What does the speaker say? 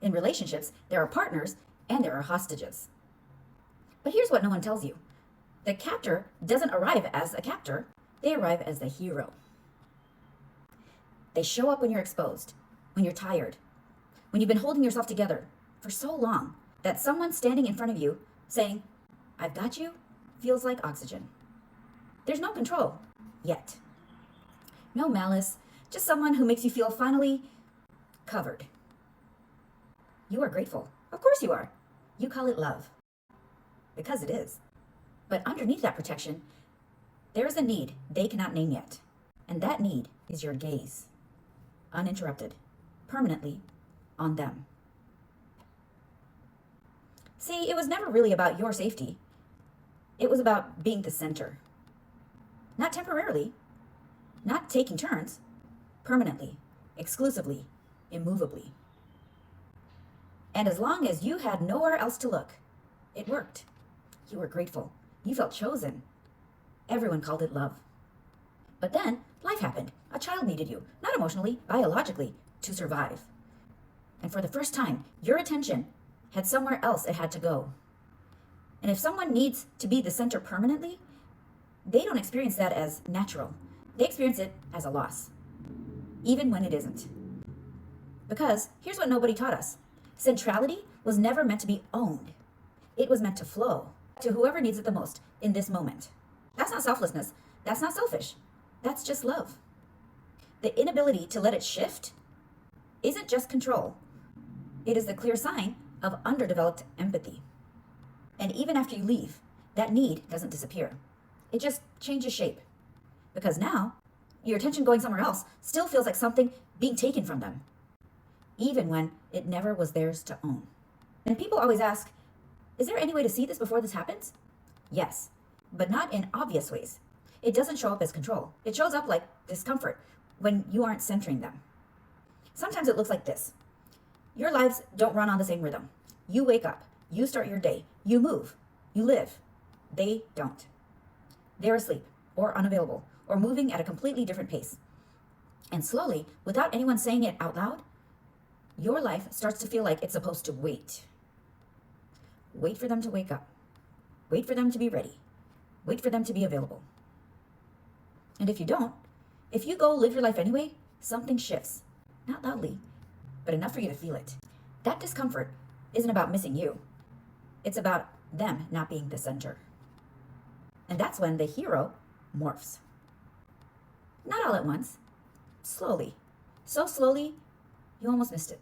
In relationships, there are partners and there are hostages. But here's what no one tells you. The captor doesn't arrive as a captor, they arrive as the hero. They show up when you're exposed, when you're tired, when you've been holding yourself together for so long that someone standing in front of you saying, "I've got you," feels like oxygen. There's no control, yet. No malice, just someone who makes you feel finally covered. You are grateful. Of course you are. You call it love. Because it is. But underneath that protection, there is a need they cannot name yet. And that need is your gaze. Uninterrupted. Permanently on them. See, it was never really about your safety. It was about being the center. Not temporarily. Not taking turns. Permanently. Exclusively. Immovably. And as long as you had nowhere else to look, it worked. You were grateful. You felt chosen. Everyone called it love. But then, life happened. A child needed you, not emotionally, biologically, to survive. And for the first time, your attention had somewhere else it had to go. And if someone needs to be the center permanently, they don't experience that as natural. They experience it as a loss, even when it isn't. Because here's what nobody taught us. Centrality was never meant to be owned. It was meant to flow to whoever needs it the most in this moment. That's not selflessness. That's not selfish. That's just love. The inability to let it shift isn't just control. It is the clear sign of underdeveloped empathy. And even after you leave, that need doesn't disappear. It just changes shape. Because now, your attention going somewhere else still feels like something being taken from them, even when it never was theirs to own. And people always ask, is there any way to see this before this happens? Yes, but not in obvious ways. It doesn't show up as control. It shows up like discomfort when you aren't centering them. Sometimes it looks like this. Your lives don't run on the same rhythm. You wake up, you start your day, you move, you live. They don't. They're asleep or unavailable or moving at a completely different pace. And slowly, without anyone saying it out loud, your life starts to feel like it's supposed to wait. Wait for them to wake up. Wait for them to be ready. Wait for them to be available. And if you don't, if you go live your life anyway, something shifts. Not loudly, but enough for you to feel it. That discomfort isn't about missing you. It's about them not being the center. And that's when the hero morphs. Not all at once. Slowly. So slowly, you almost missed it.